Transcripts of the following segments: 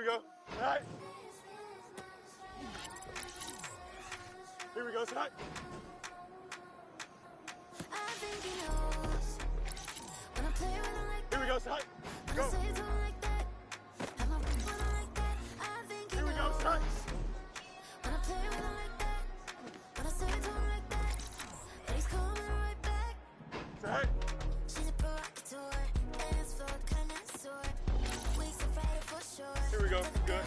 we go. Tonight. Here we go. Tonight. Here we go. Tonight. Go. Here we go. Tonight. Tonight. Here we go. Good.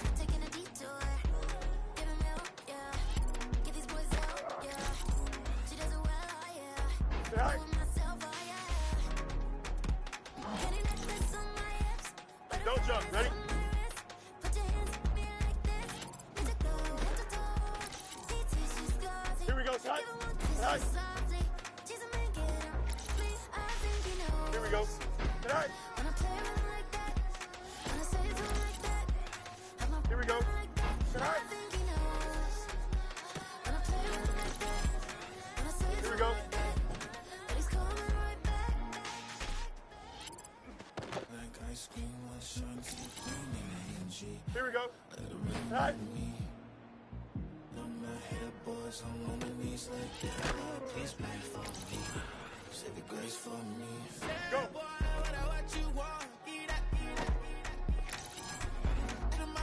Tonight. Don't jump. Ready? Here we go. Tonight. Tonight. Here we go. Tonight. Here we go. Tonight. Here we go. Here we go. Tonight. Boys on my knees like that. Please pray for me. Say the grace for me. Go.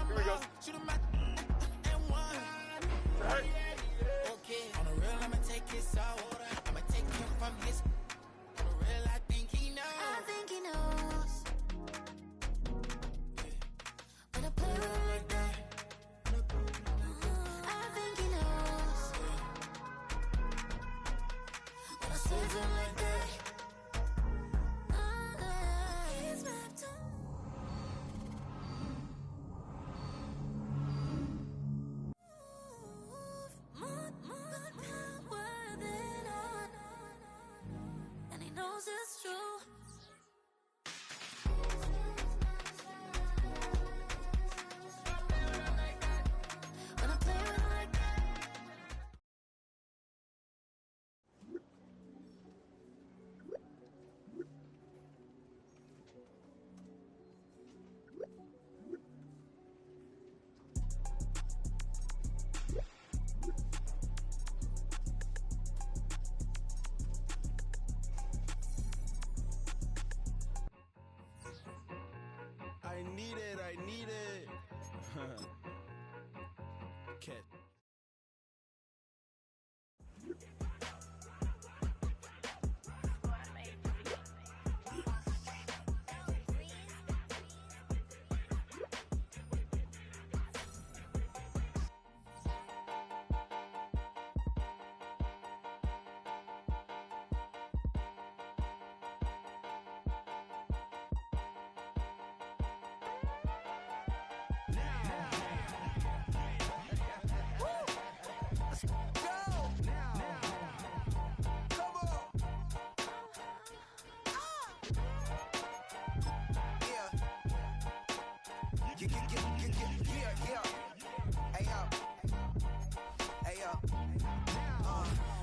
Here we go. Tonight. Okay. On the real, I'ma take his soul. I'ma take him from his. On the real, I think he knows. I think he knows. When I play with him like that. I think he knows. When I say to him like that. He's wrapped up. More power than on. And he knows it's true. When I play with him like that. I need it, I need it. Kid.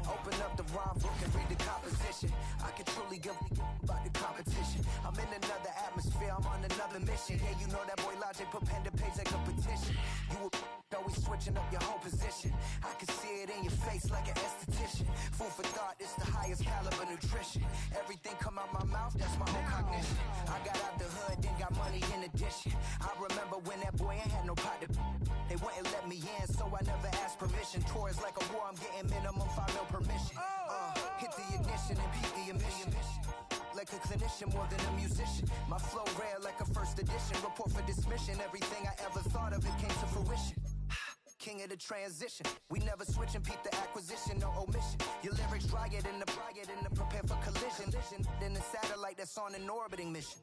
Open up the rhyme book and read the composition. I can truly give about the competition. I'm in another atmosphere, I'm on another mission. Yeah, you know that boy Logic put pen to page like a petition. You always switching up your whole position. I can see it in your face like an esthetician. Food for thought, it's the highest caliber nutrition. Everything come out my mouth, that's my own cognition. I got out the hood, then got money in addition. I remember when that boy ain't had no pot to. They wouldn't let me in, so I never asked permission. Tours like a war, I'm getting minimum 5 mil permission. Hit the ignition and beat the emission. Like a clinician more than a musician. My flow rare like a first edition. Report for dismission. Everything I ever thought of, it came to fruition. King of the transition. We never switch and peep the acquisition, no omission. Your lyrics dry it in the prepare for collision. Then the satellite that's on an orbiting mission.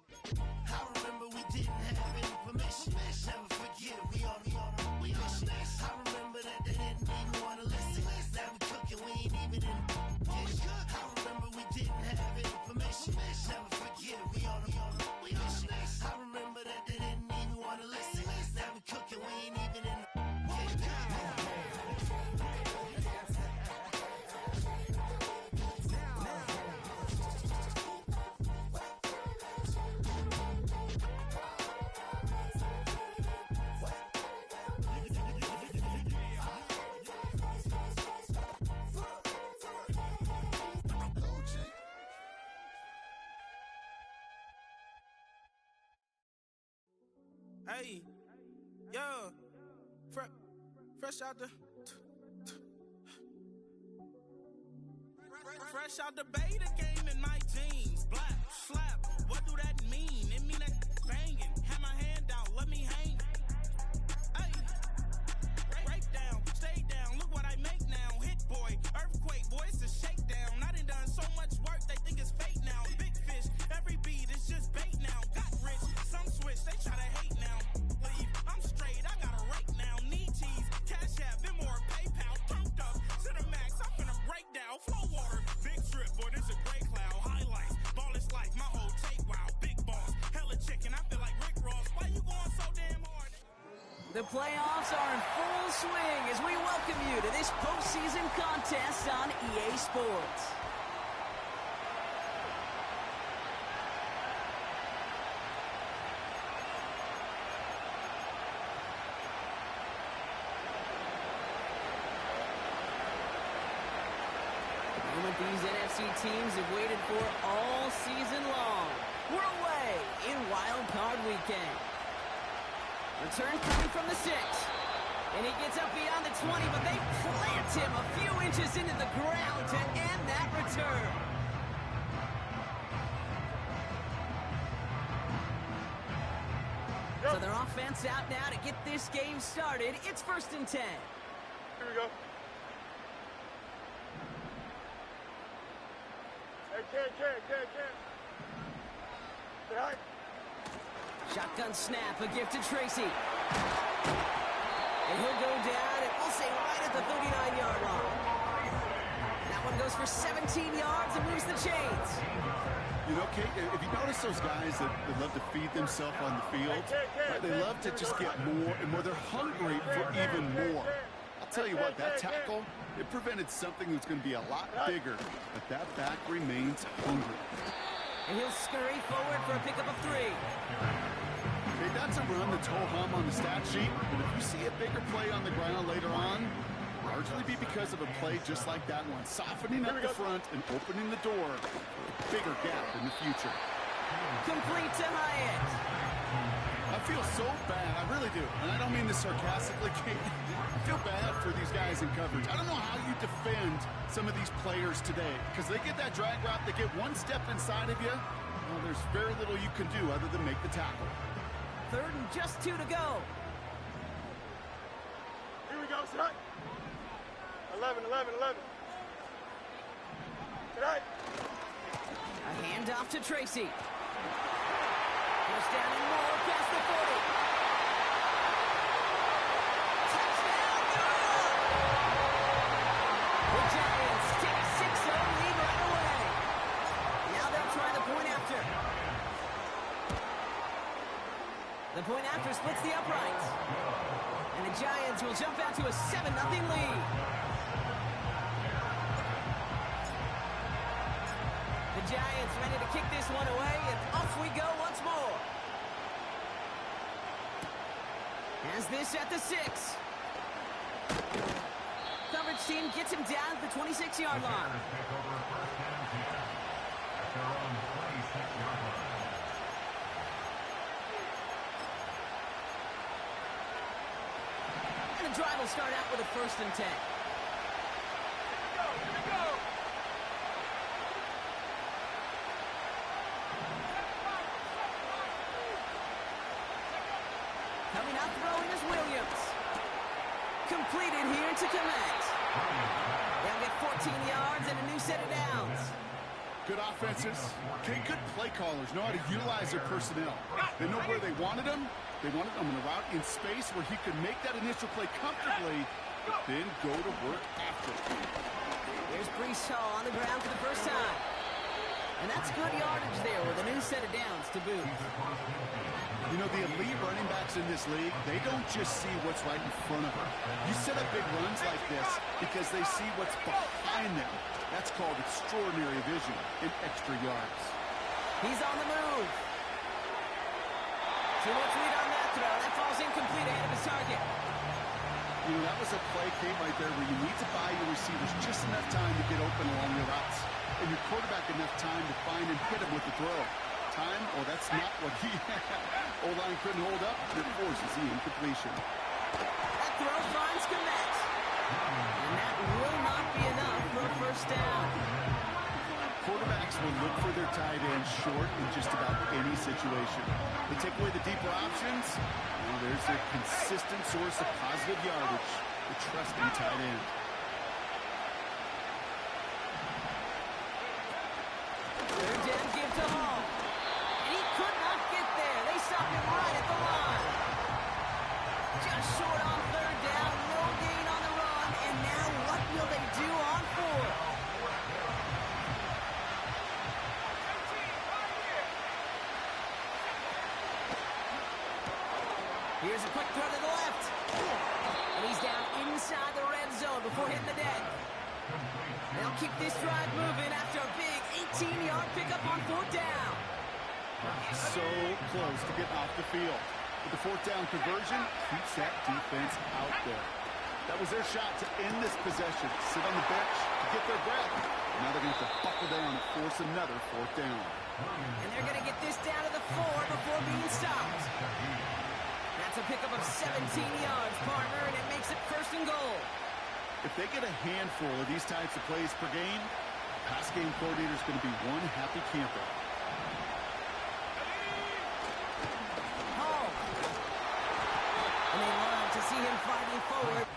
I remember we didn't have any permission. Never forget, we on a mission. I remember that they didn't even want to listen. Now we cooking, we ain't even in the kitchen. I remember we didn't have any permission. Never forget, we on a mission. I remember that they didn't even want to listen. Now we cooking, we ain't even in the kitchen. What? Hey, yeah, fresh out the. Fresh out the beta game in my jeans. Black, slap, what do that mean? It mean that banging. Have my hand out, let me hang. Hey, break down, stay down, look what I make now. Hit boy, earthquake, boy, it's a shakedown. I done so much work, they think it's fake now. Big fish, every beat is just bait now. Got rich, some switch, they try to hate now. Leave, I'm straight, I got a rake now. Need cheese, cash app, more PayPal. Turned up to the max, I'm finna break down. Flow water, big trip, boy, this a gray cloud. Highlights, ball is life, my whole take, wow. Big boss, hella chicken, I feel like Rick Ross. Why you going so damn hard? The playoffs are in full swing as we welcome you to this postseason contest on EA Sports. These NFC teams have waited for all season long. We're away in Wild Card Weekend. Return coming from the 6. And he gets up beyond the 20, but they plant him a few inches into the ground to end that return. So their offense out now to get this game started. It's 1st and 10. Here we go. Hey, kid. Say hi. Shotgun snap, a gift to Tracy. And he'll go down, and we'll say right at the 39-yard line. That one goes for 17 yards and moves the chains. You know, Kate, if you notice those guys that love to feed themselves on the field, right, they love to just get more and more. They're hungry for even more. I'll tell you what, that tackle, it prevented something that's going to be a lot bigger, but that back remains hungry. And he'll scurry forward for a pickup of 3. Hey, that's a run that's ho-hum on the stat sheet, but if you see a bigger play on the ground later on, largely be because of a play just like that one, softening up the front and opening the door for a bigger gap in the future. Complete to Hyatt. I feel so bad, I really do, and I don't mean this sarcastically, Kate. I feel bad for these guys in coverage. I don't know how you defend some of these players today, because they get that drag route, they get one step inside of you, well, there's very little you can do other than make the tackle. 3rd and just 2 to go. Here we go, son. 11. Tonight. A handoff to Tracy. First down and more past the 40. Touchdown, New York! The Giants take a 6-0 lead right away. Now they'll try the point after. The point after splits the uprights. And the Giants will jump out to a 7-0 lead. The Giants ready to kick this one away, and off we go once more. Has this at the 6. Coverage team gets him down at the 26-yard line. And the drive will start out with a 1st and 10. Here we go. Coming out throwing is Williams. Completed here to Komet. They'll get 14 yards and a new set of downs. Good offenses. Okay, good play callers know how to utilize their personnel. They know where they wanted them. They wanted them in a route in space where he could make that initial play comfortably, but then go to work after. Here's Brees Hall on the ground for the first time. And that's good yardage there with a new set of downs to boot. You know, the elite running backs in this league, they don't just see what's right in front of them. You set up big runs like this because they see what's behind them. That's called extraordinary vision and extra yards. He's on the move. Too much lead on that throw. That falls incomplete ahead of his target. You know, that was a play, Kate, right there where you need to buy your receivers just enough time to get open along the routes, and your quarterback enough time to find and hit him with the throw. time. Oh, that's not what he had. O-line couldn't hold up. It forces the incompletion. That throw finds Komet. And that will not be enough for a first down. Quarterbacks will look for their tight end short in just about any situation. They take away the deeper options. Well, there's a consistent source of positive yardage, the trusting tight end. Third down give to Hall. And he could not get there. They stopped him right at the line. Just short on third down. No gain on the run. And now what will they do on fourth? Here's a quick throw to the left. And he's down inside the red zone before hitting the deck. They'll keep this drive moving after a big 18-yard pickup on fourth down. So close to getting off the field. With the fourth down conversion, keeps that defense out there. That was their shot to end this possession. Sit on the bench to get their breath. Now they're going to have to buckle down and force another fourth down. And they're going to get this down to the 4 before being stopped. That's a pickup of 17 yards, partner, and it makes it first and goal. If they get a handful of these types of plays per game, pass game coordinator is going to be one happy camper. Home. And they love to see him fighting forward.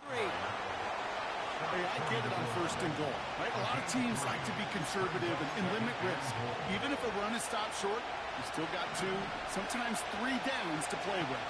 Hey, I get it on first and goal, right? A lot of teams like to be conservative and limit risk. Even if a run is stopped short, you still got 2, sometimes 3 downs to play with.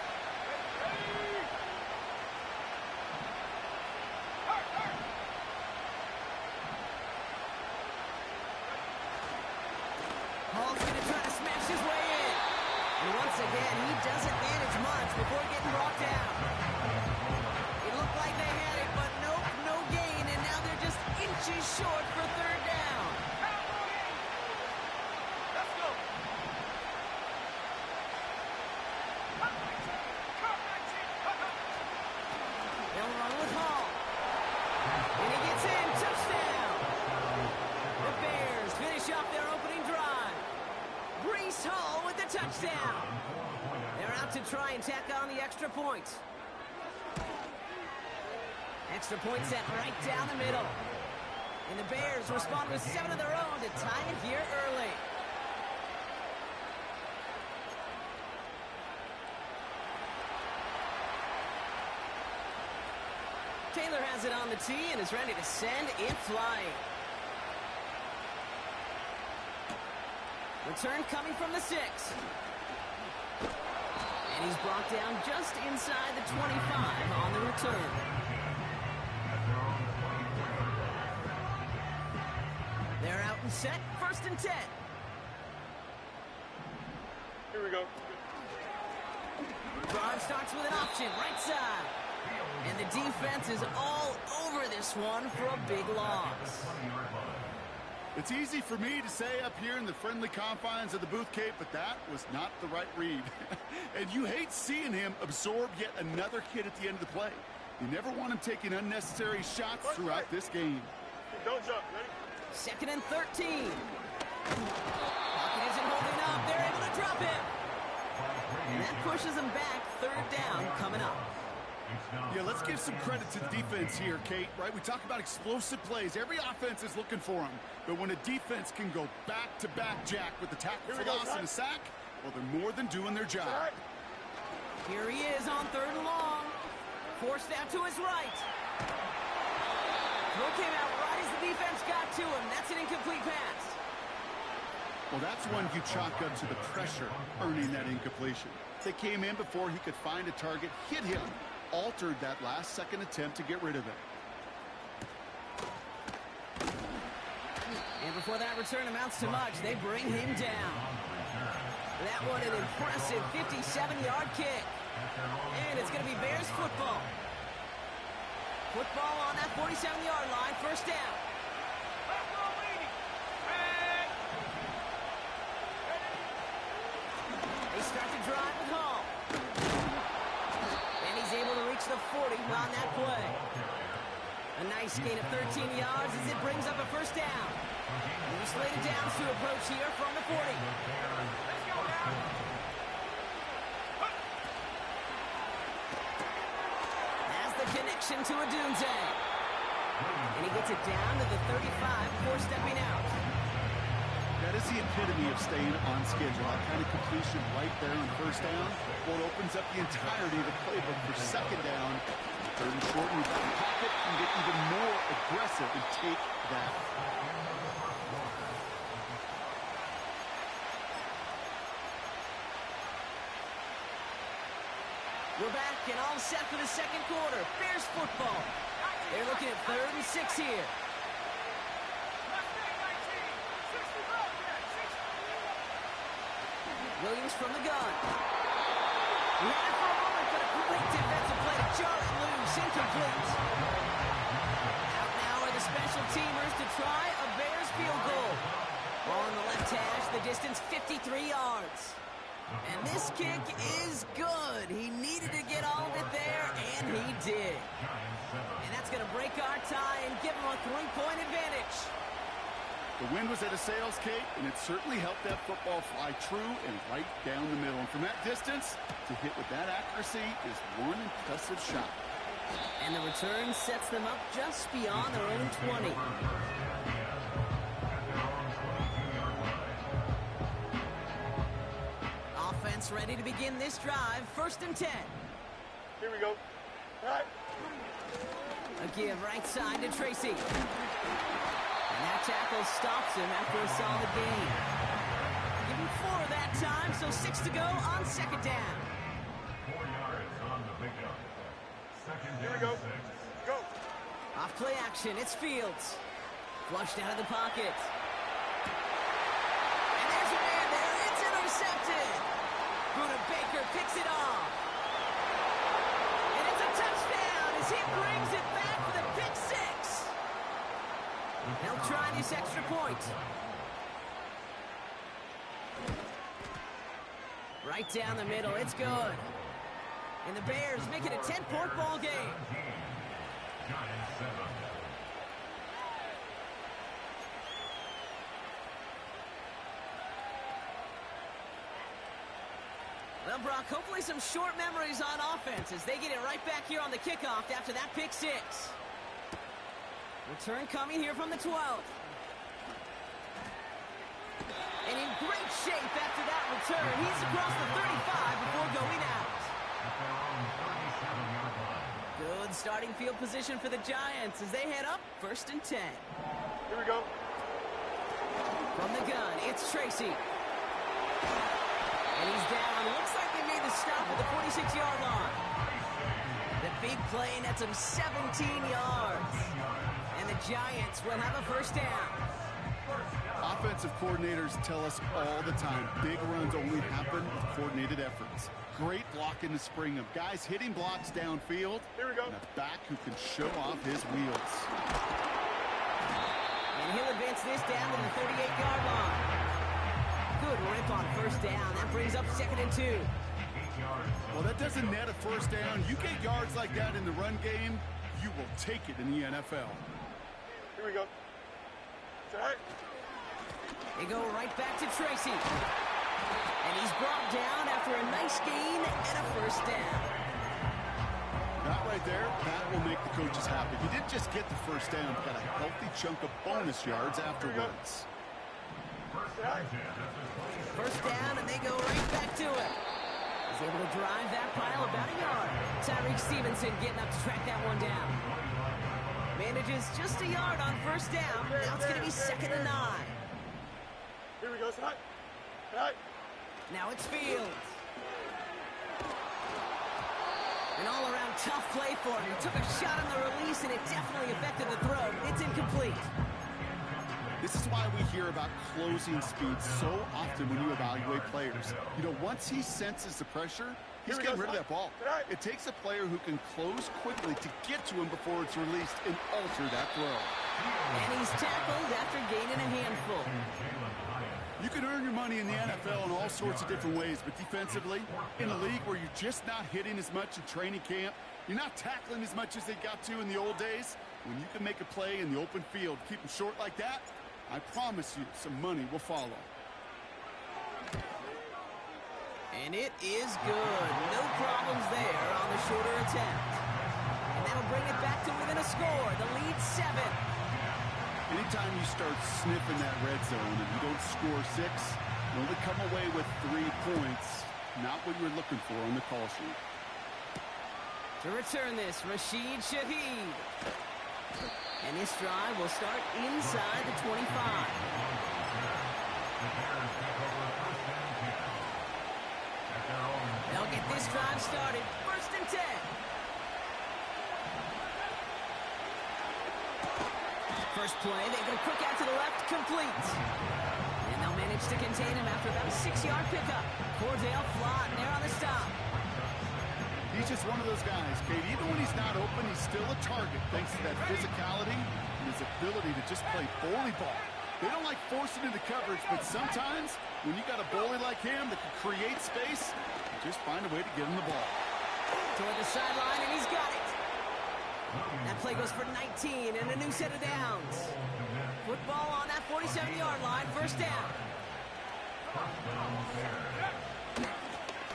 try and tack on the extra point. Extra point set right down the middle. And the Bears respond with 7 of their own to tie it here early. Taylor has it on the tee and is ready to send it flying. Return coming from the 6. And he's brought down just inside the 25 on the return. They're out and set, 1st and 10. Here we go. Drive starts with an option, right side. And the defense is all over this one for a big loss. It's easy for me to say up here in the friendly confines of the booth, Kate, but that was not the right read. And you hate seeing him absorb yet another hit at the end of the play. You never want him taking unnecessary shots throughout this game. Don't jump. Ready? 2nd and 13. Pocket isn't holding up. They're able to drop him. And that pushes him back. 3rd down coming up. Yeah, let's give some credit to the defense here, Kate, right? We talk about explosive plays. Every offense is looking for them. But when a defense can go back-to-back, Jack, with the tackle for loss and a sack, well, they're more than doing their job. Here he is on 3rd and long. Forced out to his right. Throw came out right as the defense got to him. That's an incomplete pass. Well, that's one you chalk up to the pressure earning that incompletion. They came in before he could find a target, hit him, altered that last-second attempt to get rid of it. And before that return amounts to much, they bring him down. That one an impressive 57-yard kick. And it's going to be Bears football. Football on that 47-yard line, 1st down. They start to drive with Hall. And he's able to reach the 40 on that play. A nice gain of 13 yards as it brings up a 1st down. New slated downs to approach here from the 40. Has the connection to Adunze. And he gets it down to the 35 before stepping out. That is the epitome of staying on schedule. That kind of completion right there on 1st down. Well, it opens up the entirety of the playbook for 2nd down. 3rd and short, and you pocket and get even more aggressive and take that. We're back and all set for the 2nd quarter. Bears football. They're looking at 3rd and 6 here. Williams from the gun. He had it for a moment, but a great defensive play to jar it loose. Incomplete. Out now are the special teamers to try a Bears field goal. Ball on the left hash, the distance 53 yards. And this kick is good. He needed to get all of it there, and he did. And that's going to break our tie and give him a 3-point advantage. The wind was at a sails, Kate, and it certainly helped that football fly true and right down the middle. And from that distance, to hit with that accuracy is one impressive shot. And the return sets them up just beyond their own 20. Offense ready to begin this drive. 1st and 10. Here we go. All right. A give right side to Tracy. And that tackle stops him after a solid gain. Give him 4 that time, so 6 to go on 2nd down. 4 yards on the pickup. 2nd Here we down, go. 6. Go. Off play action, it's Fields. Flushed out of the pocket. And there's a man there, it's intercepted. Buda Baker picks it off. And it's a touchdown as he brings it back for the pick 6. They'll try this extra point. Right down the middle, it's good. And the Bears make it a 10-point ball game. Giants 7. Well, Well, Brock, hopefully some short memories on offense as they get it right back here on the kickoff after that pick six. Return coming here from the 12. And in great shape after that return. He's across the 35 before going out. Good starting field position for the Giants as they head up 1st and 10. Here we go. From the gun, it's Tracy. And he's down. Looks like they made the stop at the 46-yard line. The big play nets him 17 yards. And the Giants will have a first down. Offensive coordinators tell us all the time, big runs only happen with coordinated efforts. Great blocking to spring them. Guys hitting blocks downfield. Here we go. And a back who can show off his wheels. And he'll advance this down to the 38-yard line. Good rip on first down. That brings up 2nd and 2. Well, that doesn't net a first down. You get yards like that in the run game, you will take it in the NFL. Here we go. Say hi. They go right back to Tracy. And he's brought down after a nice gain and a first down. That right there, that will make the coaches happy. He didn't just get the first down, he got a healthy chunk of bonus yards afterwards. First down, and they go right back to it. He's able to drive that pile about a yard. Tyreek Stevenson getting up to track that one down. Manages just a yard on first down. Now it's going to be 2nd and 9. Here we go. Say hi. Say hi. Now it's Fields. An all-around tough play for him. He took a shot on the release, and it definitely affected the throw. It's incomplete. This is why we hear about closing speed so often when you evaluate players. You know, once he senses the pressure, he's getting rid of that ball. It takes a player who can close quickly to get to him before it's released and alter that throw. And he's tackled after gaining a handful. You can earn your money in the NFL in all sorts of different ways, but defensively, in a league where you're just not hitting as much in training camp, you're not tackling as much as they got to in the old days, when you can make a play in the open field, keep them short like that, I promise you some money will follow. And it is good. No problems there on the shorter attempt. And that'll bring it back to within a score. The lead 7. Anytime you start sniffing that red zone and you don't score 6, you only come away with 3 points. Not what you were looking for on the call sheet. To return this, Rashid Shaheed. And this drive will start inside the 25. They'll get this drive started. 1st and 10. First play, they go quick out to the left, complete. And they'll manage to contain him after about a 6-yard pickup. Cordell Flott there on the stop. He's just one of those guys, Kate. Even when he's not open, he's still a target thanks to that physicality and his ability to just play bully ball. They don't like forcing into coverage, but sometimes when you got a bully like him that can create space, you just find a way to get him the ball. Toward the sideline, and he's got it. That play goes for 19 and a new set of downs. Football on that 47-yard line, first down.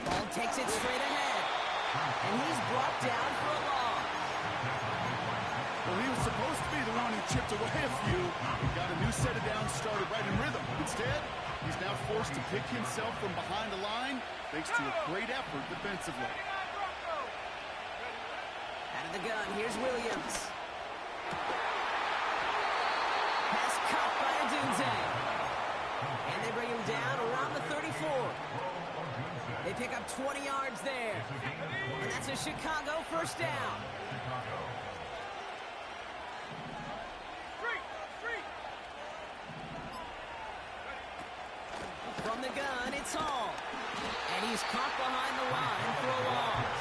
Ball takes it straight ahead. And he's brought down for a loss. Well, he was supposed to be the one who chipped away a few. He got a new set of downs started right in rhythm. Instead, he's now forced to pick himself from behind the line thanks to a great effort defensively. Out of the gun, here's Williams. Pass caught by Adunze. And they bring him down around the 34. They pick up 20 yards there. And that's a Chicago first down. From the gun, it's Hall. And he's caught behind the line for a loss.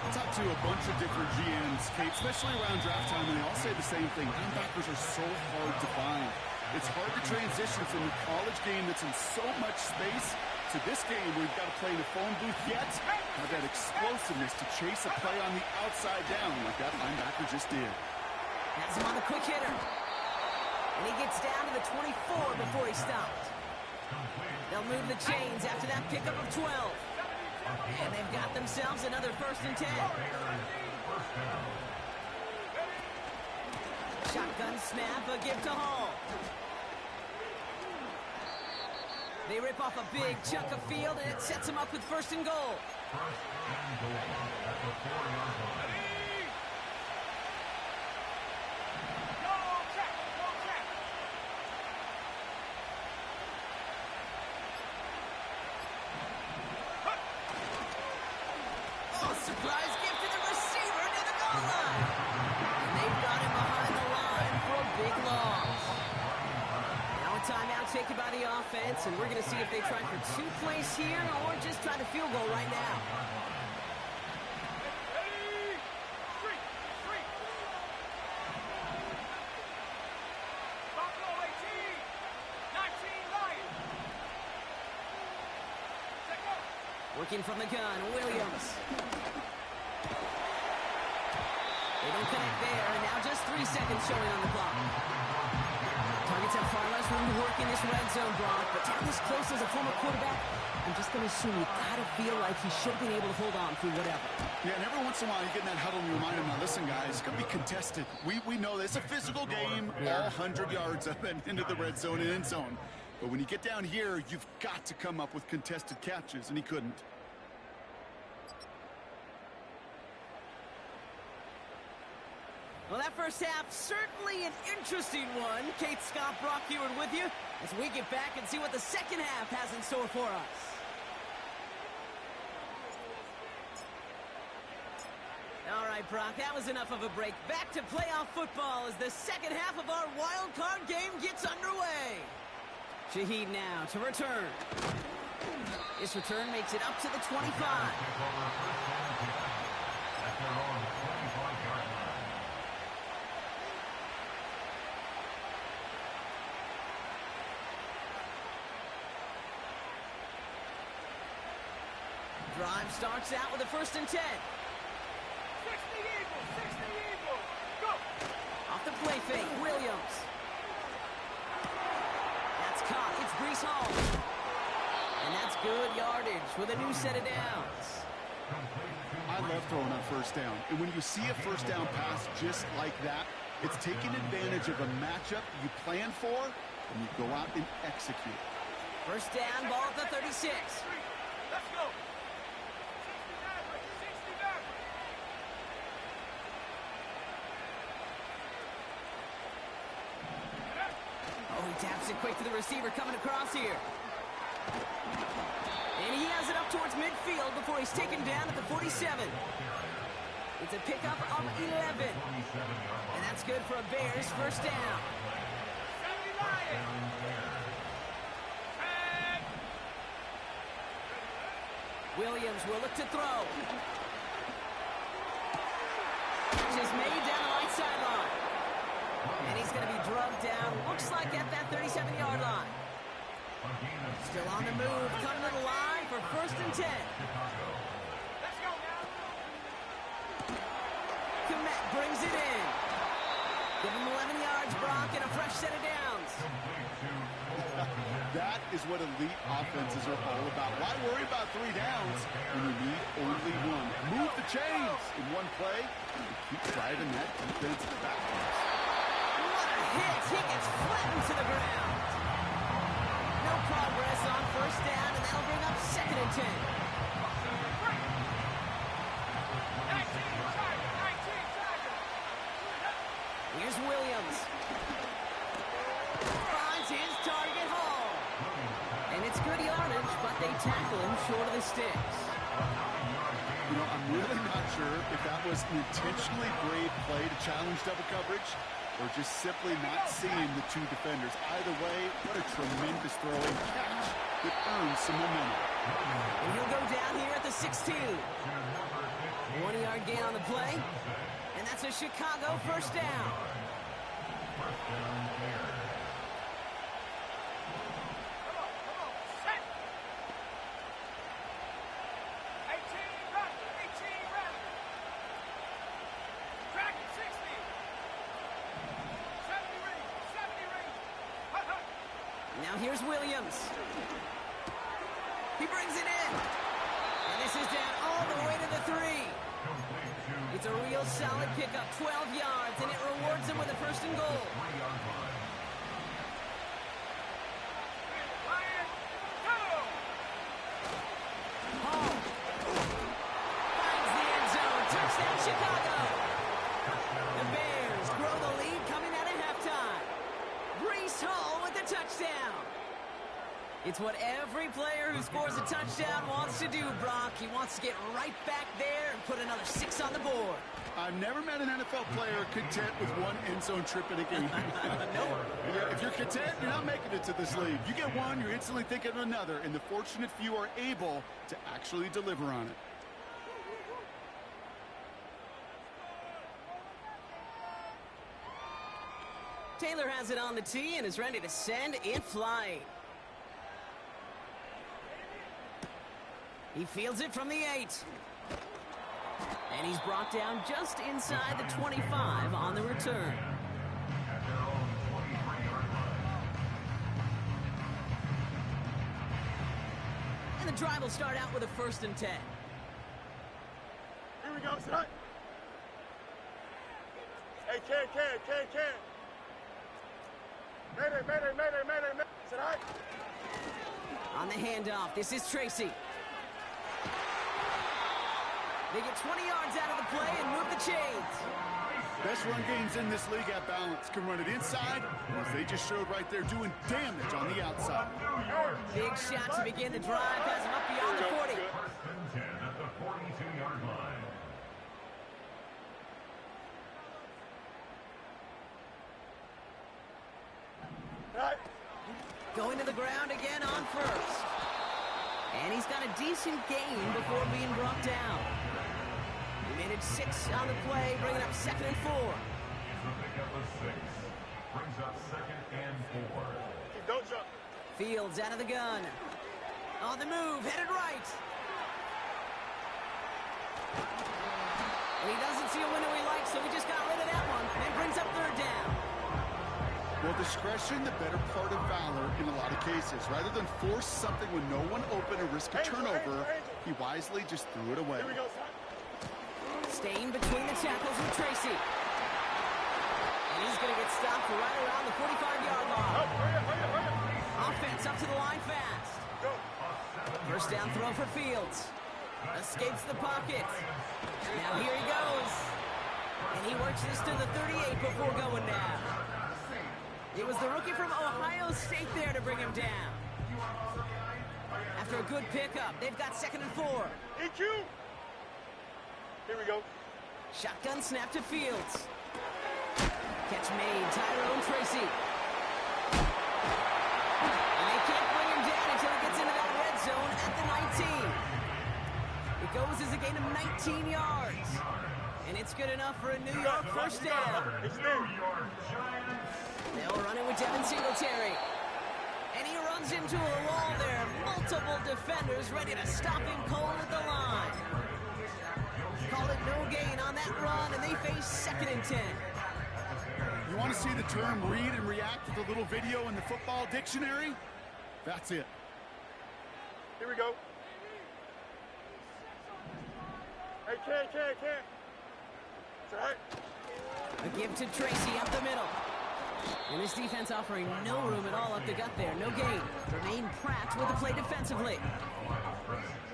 I talked to a bunch of different GMs, Kate, especially around draft time, and they all say the same thing. Linebackers are so hard to find. It's hard to transition from a college game that's in so much space to this game where we've got to play in a phone booth yet have that explosiveness to chase a play on the outside down like that linebacker just did. Has him on the quick hitter. And he gets down to the 24 before he stopped. They'll move the chains after that pickup of 12. And they've got themselves another 1st and 10. Shotgun snap, a give to Hall. They rip off a big chunk of field, and it sets them up with 1st and goal. First and goal at the 4-yard line. Oh, surprise gift to the receiver near the goal line. And they've got him behind the line for a big loss. Now a timeout taken by the offense, and we're going to see if they try for 2 plays here or just try the field goal right now. Working from the gun, Williams. They don't connect there, and now just 3 seconds showing on the clock. Targets have far less room to work in this red zone, Brock, but down this close as a former quarterback, I'm just going to assume you got to feel like he should have been able to hold on through whatever. Yeah, and every once in a while you get in that huddle and you remind him, now listen, guys, it's going to be contested. We know this. It's a physical game, all 100 yards up and into the red zone and end zone. But when you get down here, you've got to come up with contested catches, and he couldn't. Well, that first half, certainly an interesting one. Kate Scott, Brock Heward with you as we get back and see what the second half has in store for us. All right, Brock, that was enough of a break. Back to playoff football as the second half of our wild card game gets underway. Shaheed now to return. This return makes it up to the 25. Drive starts out with a 1st and 10. 60 Eagles, go! Off the play fake, Williams. That's caught, it's Breece Hall. And that's good yardage with a new set of downs. I love throwing on 1st down. And when you see a 1st down pass just like that, it's taking advantage of a matchup you plan for, and you go out and execute. 1st down, ball at the 36. Let's go. Oh, he taps it quick to the receiver coming across here. And he has it up towards midfield before he's taken down at the 47. It's a pickup of 11. And that's good for a Bears 1st down. Williams will look to throw. Catch is made down the right sideline. And he's going to be drugged down, looks like at that 37-yard line. Still on the move, coming to the line for 1st and 10. Let's go now. Komet brings it in. Give him 11 yards, Brock, and a fresh set of downs. That is what elite offenses are all about. Why worry about 3 downs when you need only 1? Move the chains in one play and keep driving that defense back. What a hit! He gets flattened to the ground. No progress on 1st down, and that'll bring up 2nd and 10. 19. Here's Williams. Finds his target, Hall. And it's good yardage, but they tackle him short of the sticks. You know, I'm really not sure if that was an intentionally brave play to challenge double coverage or just simply not seeing the 2 defenders. Either way, what a tremendous throw and catch that earns some momentum. And he'll go down here at the 16. 20-yard gain on the play. And that's a Chicago 1st down. Now here's Williams. He brings it in. And this is down all the way to the 3. It's a real solid pickup, 12 yards, and it rewards him with a first and goal. Hall finds the end zone. Touchdown, Chicago. The Bears grow the lead coming out of halftime. Breece Hall with the touchdown. It's what every player who scores a touchdown wants to do, Brock. He wants to get right back there and put another 6 on the board. I've never met an NFL player content with one end zone trip in a game. Yeah, if you're content, you're not making it to this league. You get one, you're instantly thinking of another, and the fortunate few are able to actually deliver on it. Taylor has it on the tee and is ready to send it flying. He fields it from the 8. And he's brought down just inside the 25 on the return. And the drive will start out with a 1st and 10. Here we go, son. Hey, Ken. Mayday. Sit high. On the handoff, this is Tracy. They get 20 yards out of the play and move the chains. Best run games in this league at balance. Can run it inside, as they just showed right there, doing damage on the outside. Big shot to begin the drive, has him up beyond the 40. First and 10 at the 42-yard line. Right. Going to the ground again on 1st. And he's got a decent gain before being brought down. He made it 6 on the play, bringing up 2nd and 4. He's the pickup of 6. Brings up 2nd and 4. Don't jump. Fields out of the gun. On the move, headed right. And he doesn't see a window he likes, so he just got rid of that one. And brings up 3rd down. Well, discretion, the better part of valor in a lot of cases. Rather than force something when no one open or risk a turnover, he wisely just threw it away. Here we go, son. Staying between the tackles with Tracy. And he's going to get stopped right around the 45-yard line. Hurry up. Offense up to the line fast. Go. First down throw for Fields. Escapes the pocket. Now here he goes. And he works this to the 38 before going down. It was the rookie from Ohio State there to bring him down. After a good pickup, they've got 2nd and 4. EQ. Here we go. Shotgun snap to Fields. Catch made, Tyrone Tracy. And they can't bring him down until he gets into that red zone at the 19. It goes as a gain of 19 yards. And it's good enough for a New York first down. They'll run it with Devin Singletary. And he runs into a wall there. Multiple defenders ready to stop him cold at the line. Call it no gain on that run, and they face 2nd and 10. You want to see the term read and react with a little video in the football dictionary? That's it. Here we go. Hey, Ken. Sit high. A give to Tracy up the middle. And this defense offering no room at all up the gut there. No gain. Jermaine Pratt with the play defensively.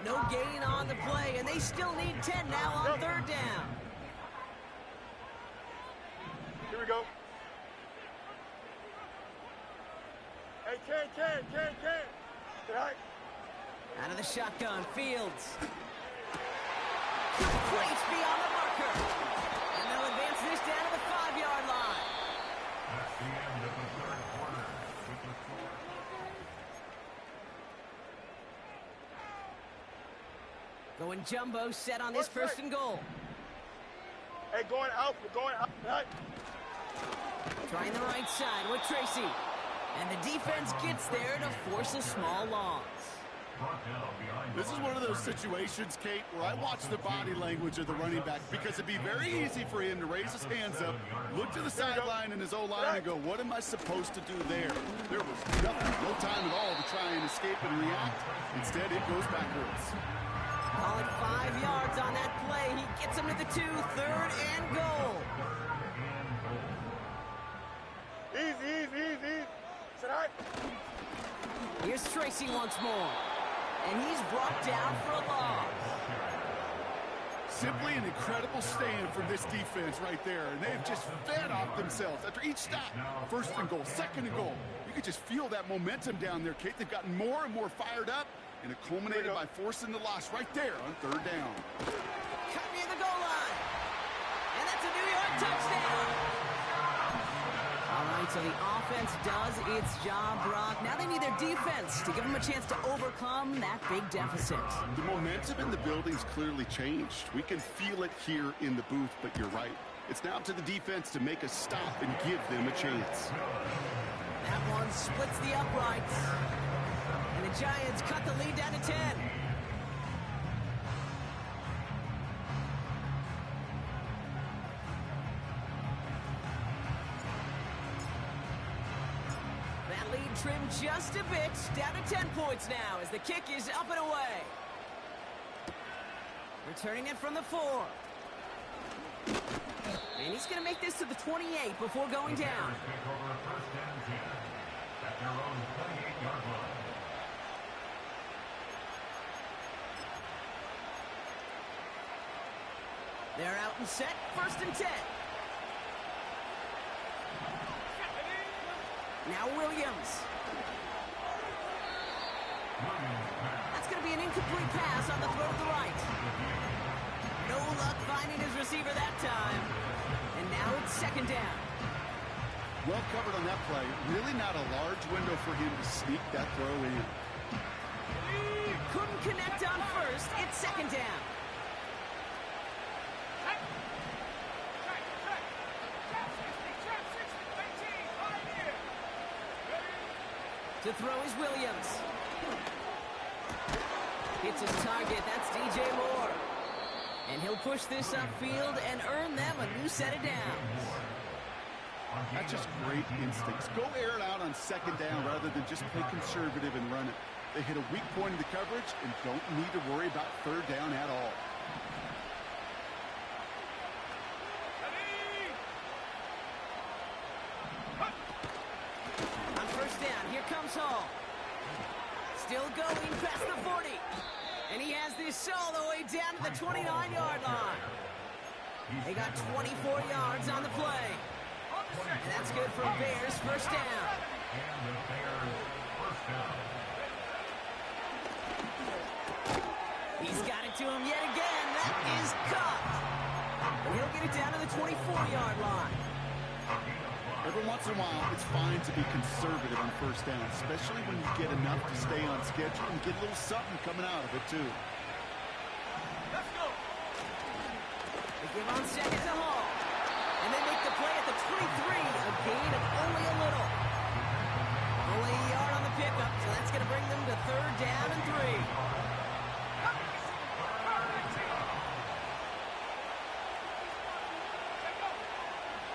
No gain on the play, and they still need 10 now on 3rd down. Here we go. Hey, Ken. Sit high. Out of the shotgun, Fields. Complete beyond the marker. And they'll advance this down to the 5-yard line. That's the end of the 3rd quarter. With the score. Going jumbo set on this 1st and goal. Hey, going out. We're going out. Right. Trying the right side with Tracy. And the defense gets there to force a small loss. This is one of those situations, Kate, where I watch the body language of the running back because it'd be very easy for him to raise his hands up, look to the sideline and his O-line and go, what am I supposed to do there? There was nothing, no time at all to try and escape and react. Instead, it goes backwards. Call it 5 yards on that play. He gets him to the 2, 3rd and goal. Easy. Tonight. Here's Tracy once more. And he's brought down for a loss. Simply an incredible stand from this defense right there. And they've just fed off themselves after each stop. 1st and goal, 2nd and goal. You could just feel that momentum down there, Kate. They've gotten more and more fired up. And it culminated by forcing the loss right there on 3rd down. Cut near the goal line. And that's a New York touchdown. All right, so the offense does its job, Brock. Now they need their defense to give them a chance to overcome that big deficit. The momentum in the building's clearly changed. We can feel it here in the booth, but you're right. It's now to the defense to make a stop and give them a chance. That one splits the uprights. And the Giants cut the lead down to 10. That lead trimmed just a bit, down to 10 points now as the kick is up and away. Returning it from the 4. And he's going to make this to the 28 before going down. They're out and set, 1st and 10. Now Williams. That's going to be an incomplete pass on the throw to the right. No luck finding his receiver that time. And now it's 2nd down. Well covered on that play. Really not a large window for him to sneak that throw in. Couldn't connect on 1st. It's 2nd down. To throw is Williams. Hits his target. That's DJ Moore. And he'll push this upfield and earn them a new set of downs. That's just great instincts. Go air it out on 2nd down rather than just play conservative and run it. They hit a weak point in the coverage and don't need to worry about 3rd down at all. On 1st down, here comes Hall. Still going past the 40. And he has this all the way down to the 29-yard line. They got 24 yards on the play. And that's good for Bears, 1st down. He's got it to him yet again. That is caught. And he'll get it down to the 24-yard line. Every once in a while, it's fine to be conservative on 1st down, especially when you get enough to stay on schedule and get a little something coming out of it, too. Let's go. They give on 2nd to Hall. And they make the play at the 23, a gain of only a little. Only a yard on the pickup, so that's going to bring them to 3rd down and 3.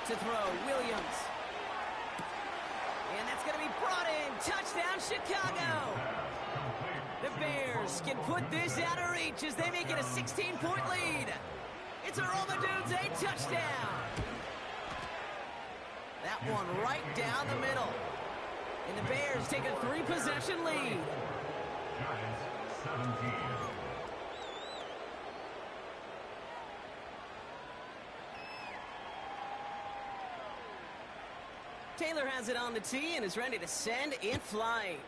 To throw, Williams. And that's going to be brought in. Touchdown, Chicago. The Bears can put this out of reach as they make it a 16-point lead. It's a Romadudes, a touchdown. That one right down the middle. And the Bears take a 3-possession lead. Giants 17. Taylor has it on the tee and is ready to send in flight.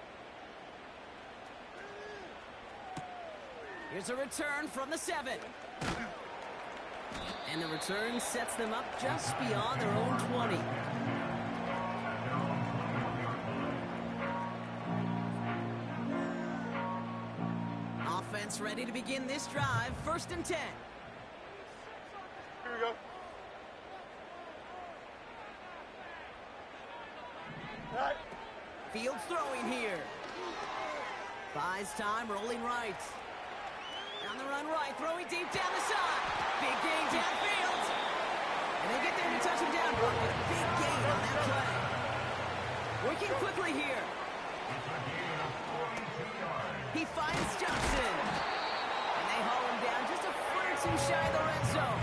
Here's a return from the 7. And the return sets them up just beyond their own 20. Offense ready to begin this drive. 1st and 10. Here we go. Fields throwing here. Buys time, rolling right. On the run right, throwing deep down the side. Big gain downfield. And they get there to touch him down. But a big gain on that play. Working quickly here. He finds Johnson. And they haul him down just a foot or two shy of the red zone.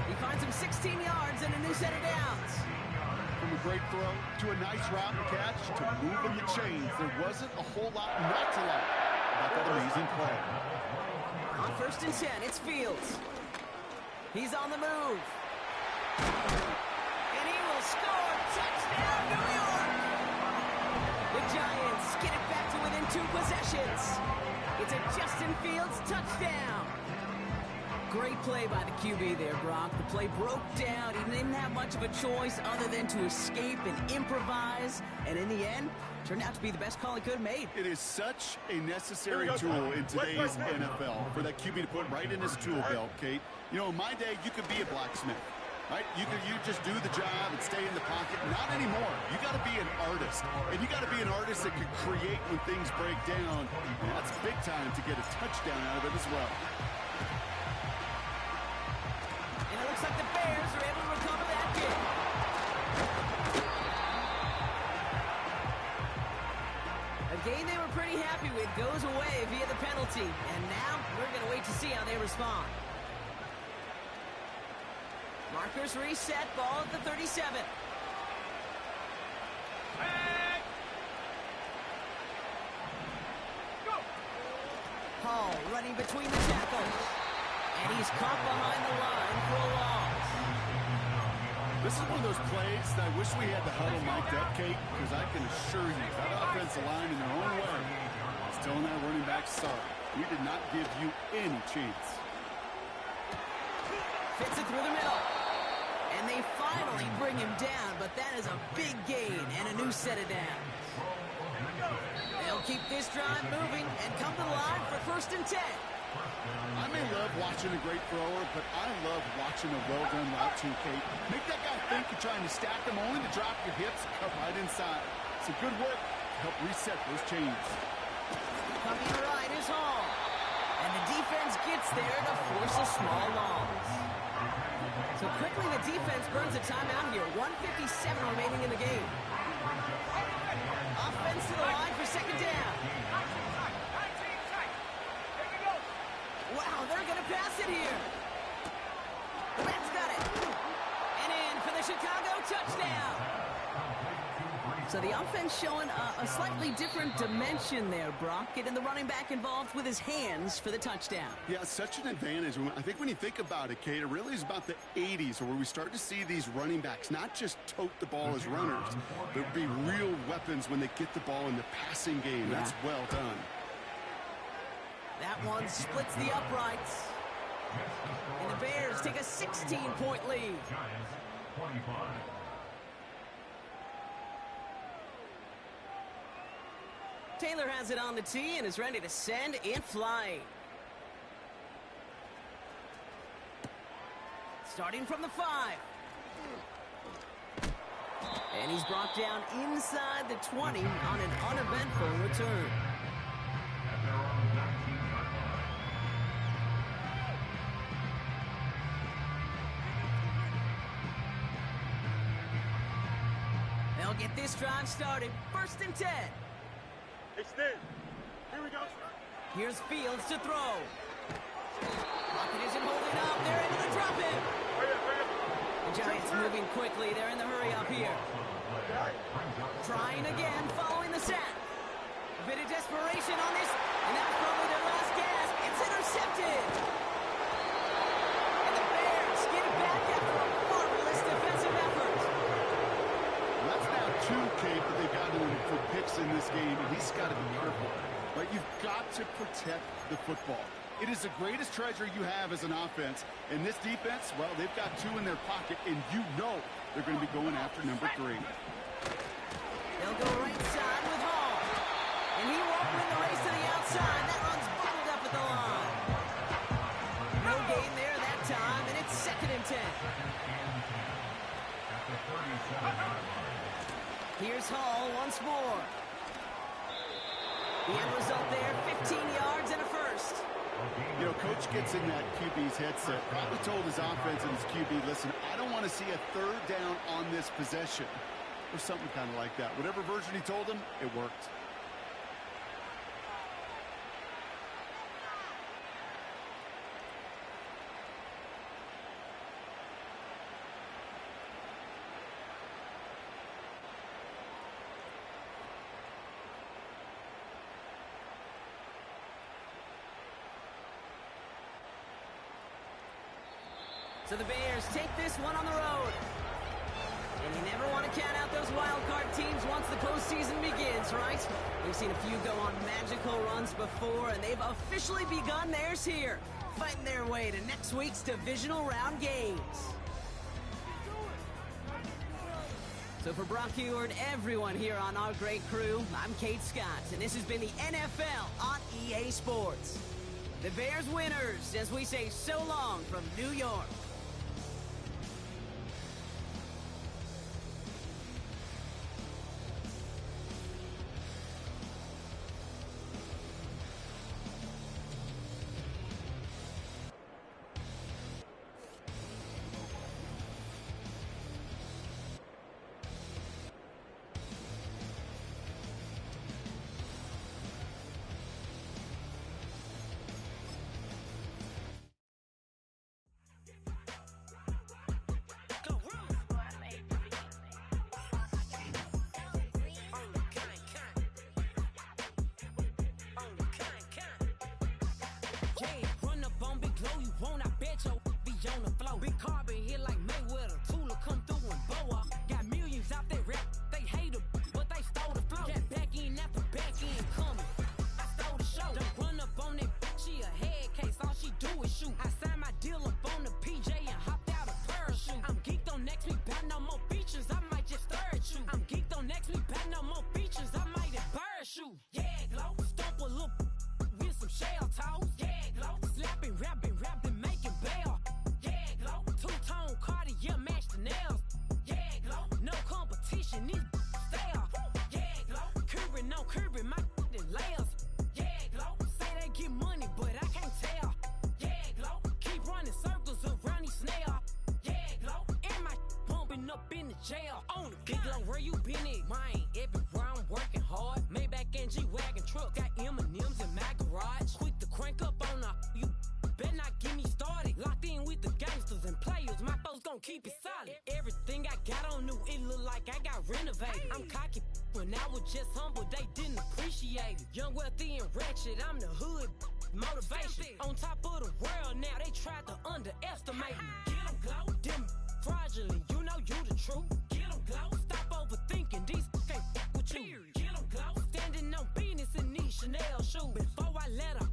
He finds him 16 yards and a new set of downs. From a great throw to a nice route and catch to moving the chains, there wasn't a whole lot not to like about that amazing play. On 1st and 10, it's Fields. He's on the move. And he will score. Touchdown, New York! The Giants get it back to within 2 possessions. It's a Justin Fields touchdown. Great play by the QB there, Brock. The play broke down. He didn't have much of a choice other than to escape and improvise. And in the end, turned out to be the best call he could have made. It is such a necessary tool in today's NFL for that QB to put right in his tool belt, Kate. You know, in my day, you could be a blacksmith, right? You just do the job and stay in the pocket. Not anymore. You got to be an artist. And you got to be an artist that can create when things break down. And that's big time to get a touchdown out of it as well. And it looks like the Bears are able to recover that kick. A game they were pretty happy with goes away via the penalty. And now we're going to wait to see how they respond. Markers reset, ball at the 37. Hall running between the tackles. And he's caught behind the line for a loss. This is one of those plays that I wish we had the huddle mic'd up, Kate, because I can assure you that offensive line in their own way is telling that running back, sorry, we did not give you any chance. Fits it through the middle. And they finally bring him down, but that is a big gain and a new set of downs. They'll keep this drive moving and come to the line for 1st and 10. I may love watching a great thrower, but I love watching a well-done route too, Kate. Make that guy think you're trying to stack them only to drop your hips and cut right inside. Some good work to help reset those chains. Coming right is Hall. And the defense gets there to force a small loss. So quickly the defense burns a timeout here. 1:57 remaining in the game. Offense to the line for 2nd down. Wow, they're going to pass it here. The Mets got it. And in for the Chicago touchdown. So the offense showing a slightly different dimension there, Brock. Getting the running back involved with his hands for the touchdoam. Yeah, such an advantage. I think when you think about it, Kate, it really is about the 80s where we start to see these running backs not just tote the ball as runners, but be real weapons when they get the ball in the passing game. That's well done. That one splits the uprights. And the Bears take a 16-point lead. Giants 25. Taylor has it on the tee and is ready to send it flying. Starting from the 5. And he's brought down inside the 20 on an uneventful return. At their own 19-yard line. They'll get this drive started. 1st and 10. Extend. Here we go. Here's Fields to throw. Pocket isn't holding up. They're into the drop in. The Giants moving quickly. They're in the hurry up here. Trying again, following the sack. A bit of desperation on this, and that's probably their last gasp. It's intercepted. And the Bears get it back after a marvelous defensive effort. That's now 2, Kate, that they've gotten for picks in this game, and he's got to be careful. Right? You've got to protect the football. It is the greatest treasure you have as an offense. And this defense, well, they've got 2 in their pocket, and you know they're going to be going after number 3. They'll go right side with Hall. And he won't win the race to the outside. That run's bubbled up at the line. No gain there that time, and it's 2nd and 10. Here's Hall once more. The end result there, 15 yards and a first. You know, coach gets in that QB's headset, probably told his offense and his QB, listen, I don't want to see a third down on this possession, or something kind of like that. Whatever version he told him, it worked. So the Bears take this one on the road. And you never want to count out those wild card teams once the postseason begins, right? We've seen a few go on magical runs before, and they've officially begun theirs here, fighting their way to next week's divisional round games. So for Brock Heward, everyone here on our great crew, I'm Kate Scott, and this has been the NFL on EA Sports. The Bears winners, as we say so long from New York. jail on the big low, where you been at? Mine, everywhere I'm working hard. Maybach and G-Wagon truck, got M&M's in my garage. Quick to crank up on you better not get me started. Locked in with the gangsters and players, my folks gon' keep it solid. Everything I got on new, it look like I got renovated. I'm cocky when I was just humble, they didn't appreciate it. Young, wealthy, and ratchet, I'm the hood motivation. On top of the world now, they tried to underestimate me. Get them glow, them fraudulent, you know you the truth. Get them glow, stop overthinking, these can't with you. Get them glow, standing on business in these Chanel shoes. Before I let her